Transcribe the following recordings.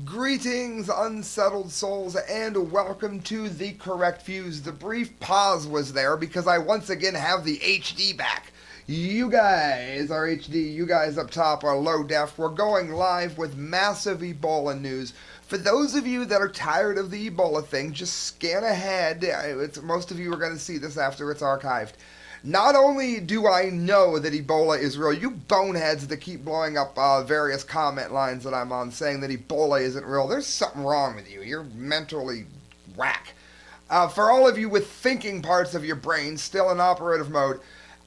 Greetings, unsettled souls, and welcome to The Correct Views. The brief pause was there because I once again have the HD back. You guys are HD, you guys up top are low def. We're going live with massive Ebola news. For those of you that are tired of the Ebola thing, just scan ahead. Most of you are going to see this after it's archived. Not only do I know that Ebola is real, you boneheads that keep blowing up various comment lines that I'm on saying that Ebola isn't real, there's something wrong with you. You're mentally whack. For all of you with thinking parts of your brain still in operative mode,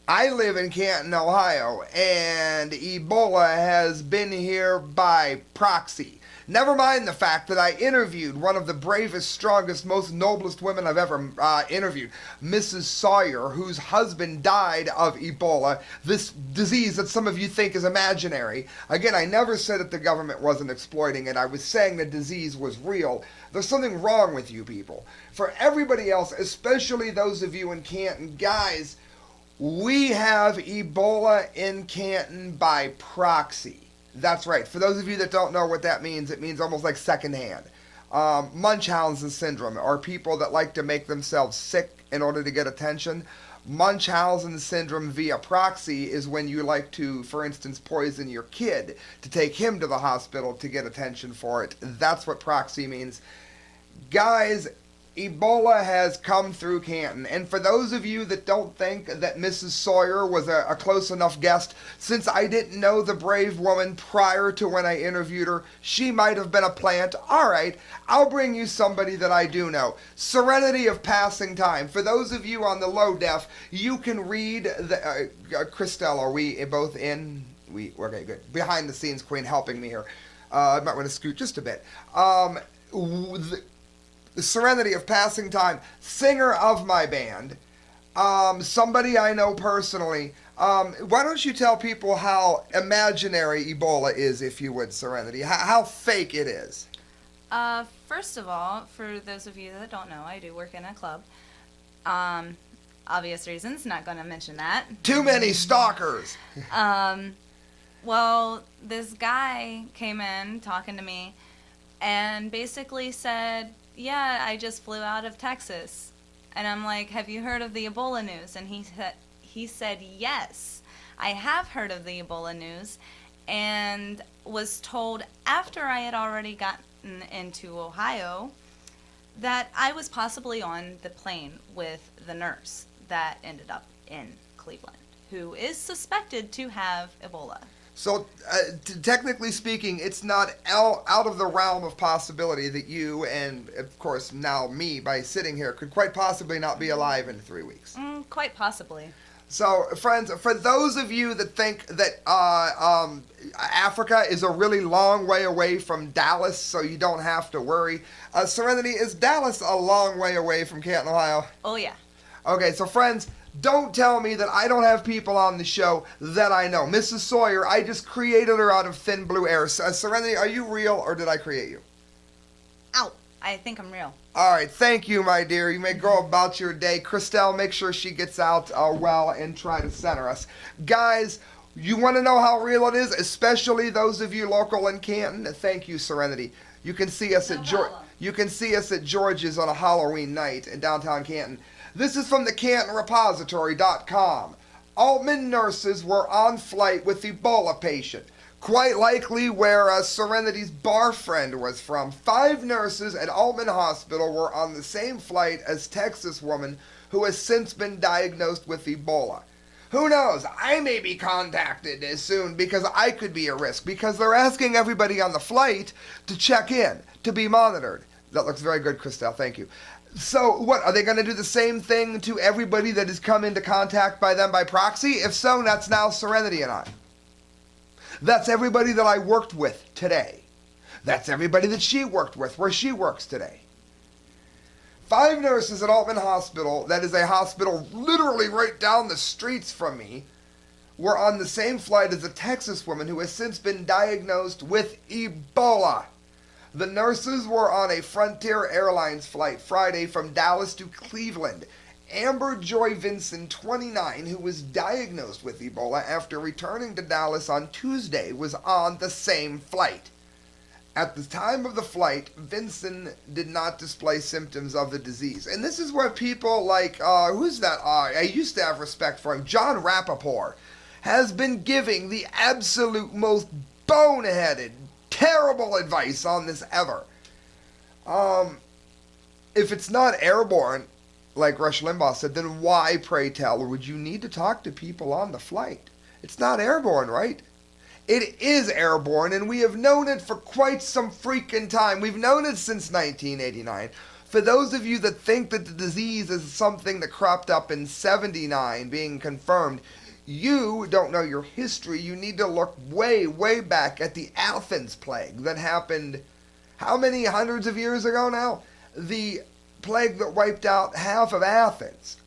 I live in Canton, Ohio, and Ebola has been here by proxy. Never mind the fact that I interviewed one of the bravest, strongest, most noblest women I've ever interviewed, Mrs. Sawyer, whose husband died of Ebola, this disease that some of you think is imaginary. Again, I never said that the government wasn't exploiting it. I was saying the disease was real. There's something wrong with you people. For everybody else, especially those of you in Canton, guys, we have Ebola in Canton by proxy. That's right. For those of you that don't know what that means, it means almost like secondhand. Munchausen syndrome are people that like to make themselves sick in order to get attention. Munchausen syndrome via proxy is when you like to, for instance, poison your kid to take him to the hospital to get attention for it. That's what proxy means. Guys, Ebola has come through Canton, and for those of you that don't think that Mrs. Sawyer was a close enough guest, since I didn't know the brave woman prior to when I interviewed her, she might have been a plant. Alright, I'll bring you somebody that I do know. Serenity of Passing Time. For those of you on the low def, you can read the... Christelle, are we both in? Okay, good. Behind the scenes queen helping me here. I might want to scoot just a bit. The Serenity of Passing Time, singer of my band, somebody I know personally. Why don't you tell people how imaginary Ebola is, if you would, Serenity? How fake it is? First of all, for those of you that don't know, I do work in a club. Obvious reasons, not going to mention that. Too many stalkers! Well, this guy came in talking to me and basically said, yeah, I just flew out of Texas. And I'm like, have you heard of the Ebola news? And he said, yes, I have heard of the Ebola news, and was told after I had already gotten into Ohio that I was possibly on the plane with the nurse that ended up in Cleveland, who is suspected to have Ebola. So, technically speaking, it's not out of the realm of possibility that you, and of course now me, by sitting here, could quite possibly not be alive in 3 weeks. Quite possibly. So, friends, for those of you that think that Africa is a really long way away from Dallas, so you don't have to worry, Serenity, is Dallas a long way away from Canton, Ohio? Oh, yeah. Okay, so friends, don't tell me that I don't have people on the show that I know. Mrs. Sawyer, I just created her out of thin blue air. Serenity, are you real or did I create you? Ow, I think I'm real. All right, thank you, my dear. You may go about your day. Christelle, make sure she gets out well and try to center us. Guys, you want to know how real it is, especially those of you local in Canton? Thank you, Serenity. You can see us at George's on a Halloween night in downtown Canton. This is from the CantonRepository.com. Altman nurses were on flight with Ebola patient, quite likely where Serenity's bar friend was from. 5 nurses at Altman Hospital were on the same flight as Texas woman who has since been diagnosed with Ebola. Who knows? I may be contacted as soon because I could be a risk, because they're asking everybody on the flight to check in, to be monitored. That looks very good, Christelle. Thank you. So, what, are they going to do the same thing to everybody that has come into contact by them by proxy? If so, that's now Serenity and I. That's everybody that I worked with today. That's everybody that she worked with, where she works today. 5 nurses at Altman Hospital, that is a hospital literally right down the streets from me, were on the same flight as a Texas woman who has since been diagnosed with Ebola. The nurses were on a Frontier Airlines flight Friday from Dallas to Cleveland. Amber Joy Vinson, 29, who was diagnosed with Ebola after returning to Dallas on Tuesday, was on the same flight. At the time of the flight, Vincent did not display symptoms of the disease. And this is where people like, who's that? I used to have respect for him. John Rappaport has been giving the absolute most boneheaded, terrible advice on this ever. If it's not airborne, like Rush Limbaugh said, then why, pray tell, would you need to talk to people on the flight? It's not airborne, right? It is airborne, and we have known it for quite some freaking time. We've known it since 1989. For those of you that think that the disease is something that cropped up in 79 being confirmed, you don't know your history. You need to look way, way back at the Athens plague that happened how many hundreds of years ago now? The plague that wiped out half of Athens.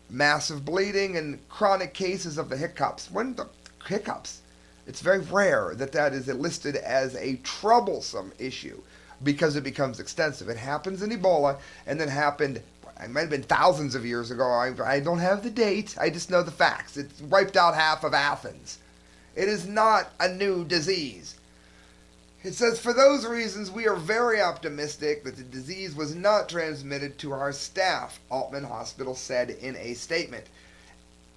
Massive bleeding and chronic cases of the hiccups. When the hiccups? It's very rare that that is listed as a troublesome issue because it becomes extensive. It happens in Ebola and then happened, it might have been thousands of years ago. I don't have the date. I just know the facts. It wiped out half of Athens. It is not a new disease. It says, for those reasons, we are very optimistic that the disease was not transmitted to our staff, Altman Hospital said in a statement.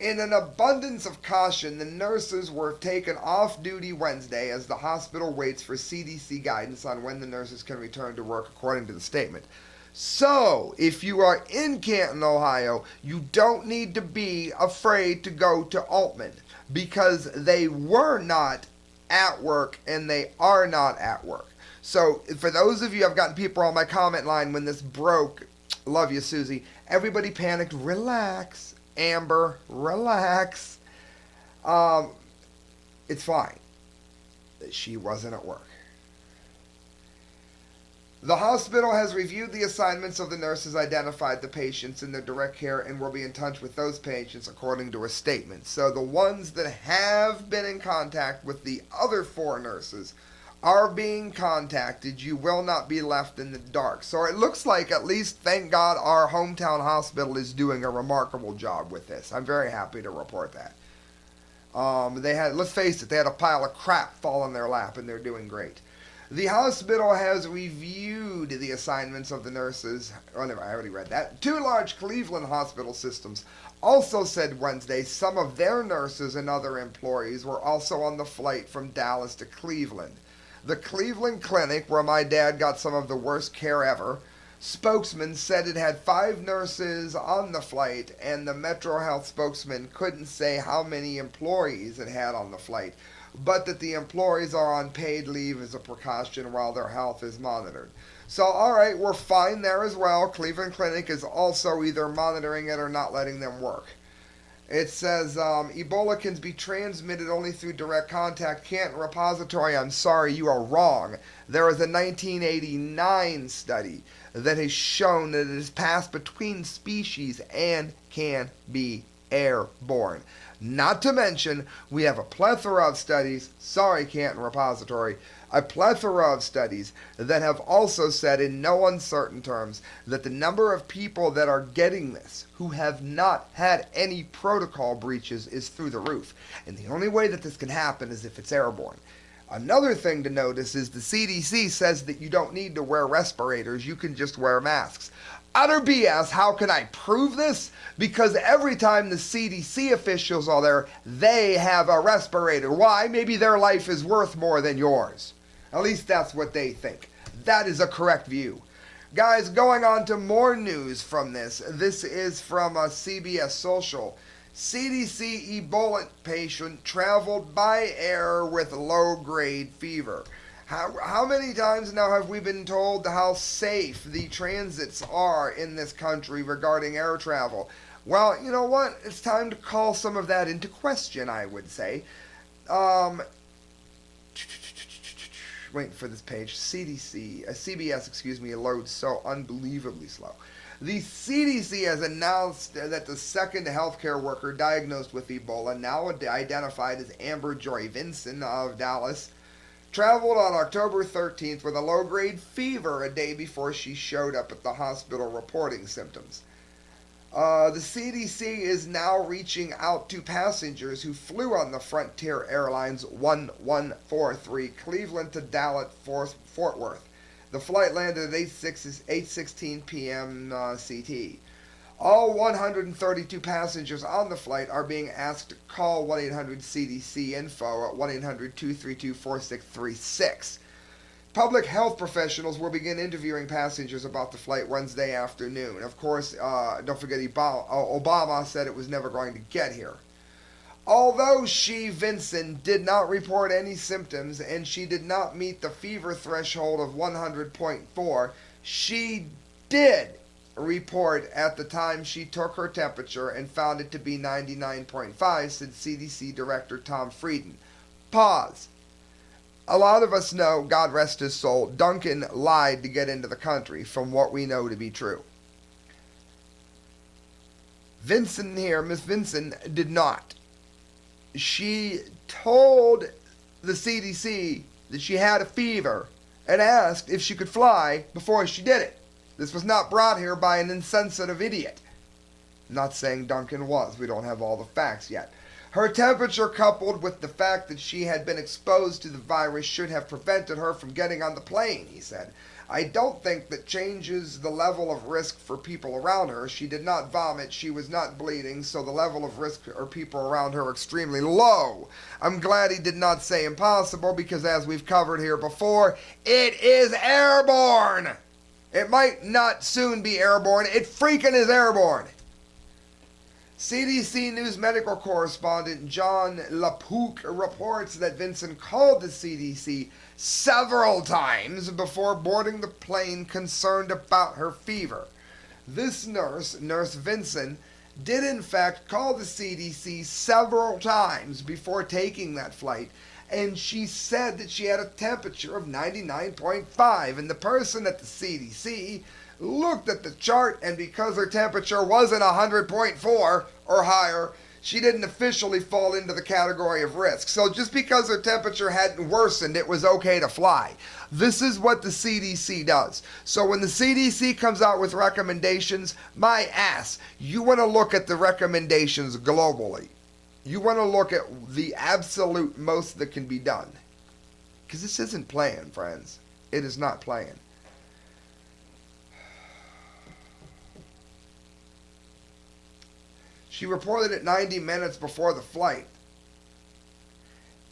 In an abundance of caution, the nurses were taken off duty Wednesday as the hospital waits for CDC guidance on when the nurses can return to work, according to the statement. So, if you are in Canton, Ohio, you don't need to be afraid to go to Altman because they were not at work and they are not at work. So, for those of you, I've gotten people on my comment line when this broke, love you, Susie, everybody panicked, relax. Amber, relax. It's fine. She wasn't at work. The hospital has reviewed the assignments of the nurses, identified the patients in their direct care, and will be in touch with those patients according to a statement. So the ones that have been in contact with the other 4 nurses are being contacted. You will not be left in the dark. So it looks like, at least, thank God, our hometown hospital is doing a remarkable job with this. I'm very happy to report that. They had, let's face it, they had a pile of crap fall in their lap, and they're doing great. The hospital has reviewed the assignments of the nurses. Oh, never, I already read that. 2 large Cleveland hospital systems also said Wednesday some of their nurses and other employees were also on the flight from Dallas to Cleveland. The Cleveland Clinic, where my dad got some of the worst care ever, spokesman said it had 5 nurses on the flight, and the Metro Health spokesman couldn't say how many employees it had on the flight, but that the employees are on paid leave as a precaution while their health is monitored. So, alright, we're fine there as well. Cleveland Clinic is also either monitoring it or not letting them work. It says, Ebola can be transmitted only through direct contact. Canton Repository, I'm sorry, you are wrong. There is a 1989 study that has shown that it has passed between species and can be airborne. Not to mention, we have a plethora of studies, sorry Canton Repository, a plethora of studies that have also said in no uncertain terms that the number of people that are getting this who have not had any protocol breaches is through the roof. And the only way that this can happen is if it's airborne. Another thing to notice is the CDC says that you don't need to wear respirators, you can just wear masks. Utter BS. How can I prove this? Because every time the CDC officials are there, they have a respirator. Why? Maybe their life is worth more than yours. At least that's what they think. That is a correct view. Guys, going on to more news from this. This is from CBS Social. CDC Ebola patient traveled by air with low-grade fever. How many times now have we been told how safe the transits are in this country regarding air travel? Well, you know what? It's time to call some of that into question, I would say. Waiting for this page. CBS, loads so unbelievably slow. The CDC has announced that the second healthcare worker diagnosed with Ebola, now identified as Amber Joy Vinson of Dallas, traveled on October 13th with a low-grade fever a day before she showed up at the hospital reporting symptoms. The CDC is now reaching out to passengers who flew on the Frontier Airlines 1143 Cleveland to Dallas Fort Worth. The flight landed at 8:16 p.m. CT. All 132 passengers on the flight are being asked to call 1-800-CDC-INFO at 1-800-232-4636. Public health professionals will begin interviewing passengers about the flight Wednesday afternoon. Of course, don't forget Obama said it was never going to get here. Although Vincent, did not report any symptoms and she did not meet the fever threshold of 100.4, she did report at the time she took her temperature and found it to be 99.5, said CDC Director Tom Frieden. Pause. A lot of us know, God rest his soul, Duncan lied to get into the country, from what we know to be true. Vincent here, Miss Vincent, did not. She told the CDC that she had a fever and asked if she could fly before she did it. This was not brought here by an insensitive idiot. I'm not saying Duncan was. We don't have all the facts yet. Her temperature, coupled with the fact that she had been exposed to the virus, should have prevented her from getting on the plane, he said. I don't think that changes the level of risk for people around her. She did not vomit. She was not bleeding, so the level of risk for people around her extremely low. I'm glad he did not say impossible because, as we've covered here before, it is airborne. It might not soon be airborne. It freaking is airborne. CDC News medical correspondent John LaPook reports that Vincent called the CDC several times before boarding the plane concerned about her fever. This nurse, Nurse Vincent, did in fact call the CDC several times before taking that flight, and she said that she had a temperature of 99.5, and the person at the CDC looked at the chart, and because her temperature wasn't 100.4 or higher, she didn't officially fall into the category of risk. So just because her temperature hadn't worsened, it was okay to fly. This is what the CDC does. So when the CDC comes out with recommendations, my ass, you want to look at the recommendations globally. You want to look at the absolute most that can be done. Because this isn't playing, friends. It is not playing. She reported it 90 minutes before the flight,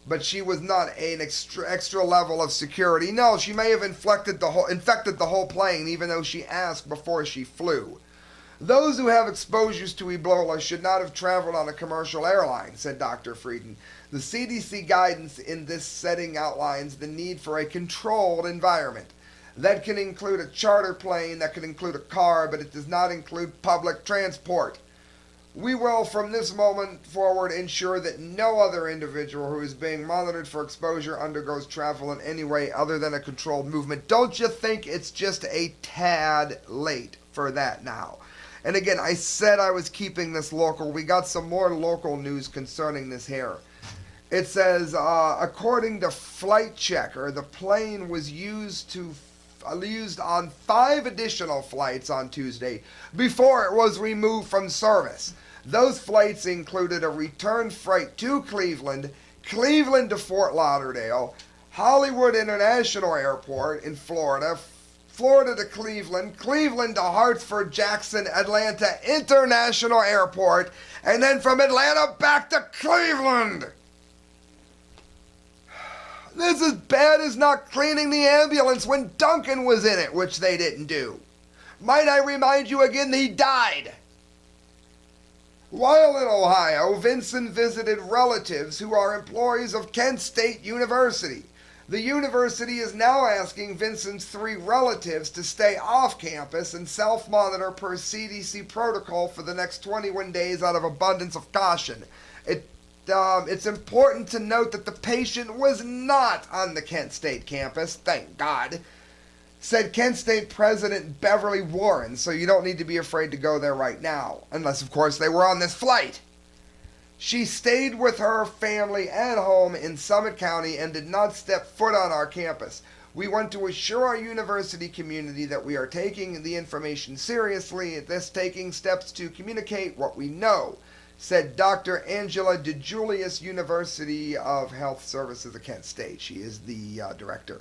but she was not an extra level of security. No, she may have infected the whole plane, even though she asked before she flew. Those who have exposures to Ebola should not have traveled on a commercial airline, said Dr. Frieden. The CDC guidance in this setting outlines the need for a controlled environment. That can include a charter plane, that can include a car, but it does not include public transport. We will, from this moment forward, ensure that no other individual who is being monitored for exposure undergoes travel in any way other than a controlled movement. Don't you think it's just a tad late for that now? And again, I said I was keeping this local. We got some more local news concerning this here. It says, according to Flight Checker, the plane was used on 5 additional flights on Tuesday before it was removed from service. Those flights included a return flight to Cleveland, Cleveland to Fort Lauderdale, Hollywood International Airport in Florida, Florida to Cleveland, Cleveland to Hartsfield Jackson Atlanta International Airport, and then from Atlanta back to Cleveland. This is bad as not cleaning the ambulance when Duncan was in it, which they didn't do. Might I remind you again that he died? While in Ohio, Vincent visited relatives who are employees of Kent State University. The university is now asking Vincent's 3 relatives to stay off campus and self-monitor per CDC protocol for the next 21 days out of abundance of caution. It's important to note that the patient was not on the Kent State campus, thank God, said Kent State President Beverly Warren, so you don't need to be afraid to go there right now, unless, of course, they were on this flight. She stayed with her family at home in Summit County and did not step foot on our campus. We want to assure our university community that we are taking the information seriously, thus taking steps to communicate what we know, said Dr. Angela DeJulius, University of Health Services at Kent State. She is the director.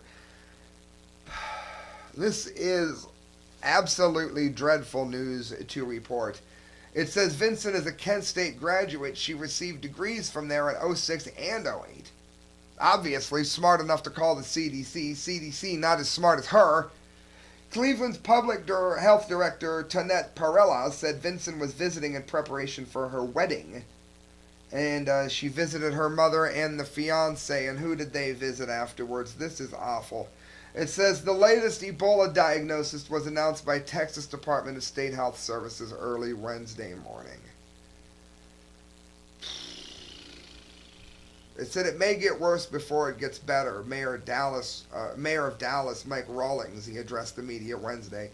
This is absolutely dreadful news to report. It says Vincent is a Kent State graduate. She received degrees from there in 06 and 08. Obviously smart enough to call the CDC. CDC not as smart as her. Cleveland's public health director, Tonette Parella, said Vincent was visiting in preparation for her wedding. And she visited her mother and the fiancé. And who did they visit afterwards? This is awful. It says the latest Ebola diagnosis was announced by Texas Department of State Health Services early Wednesday morning. It said it may get worse before it gets better. Mayor of Dallas, Mike Rawlings, he addressed the media Wednesday,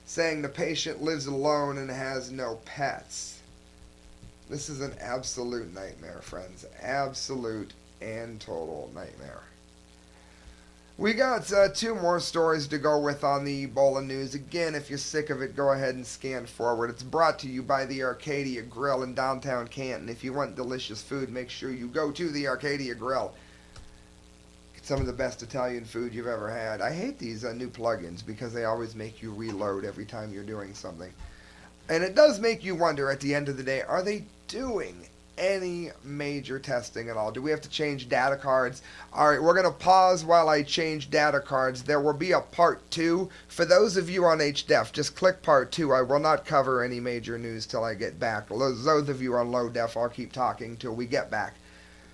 saying the patient lives alone and has no pets. This is an absolute nightmare, friends. Absolute and total nightmare. We got 2 more stories to go with on the Ebola news. Again, if you're sick of it, go ahead and scan forward. It's brought to you by the Arcadia Grill in downtown Canton. If you want delicious food, make sure you go to the Arcadia Grill. Get some of the best Italian food you've ever had. I hate these new plugins because they always make you reload every time you're doing something. And it does make you wonder at the end of the day, are they doing any major testing at all? Do we have to change data cards? Alright, we're going to pause while I change data cards. There will be a part 2. For those of you on HDEF, just click part 2. I will not cover any major news till I get back. Those of you on low def, I'll keep talking till we get back.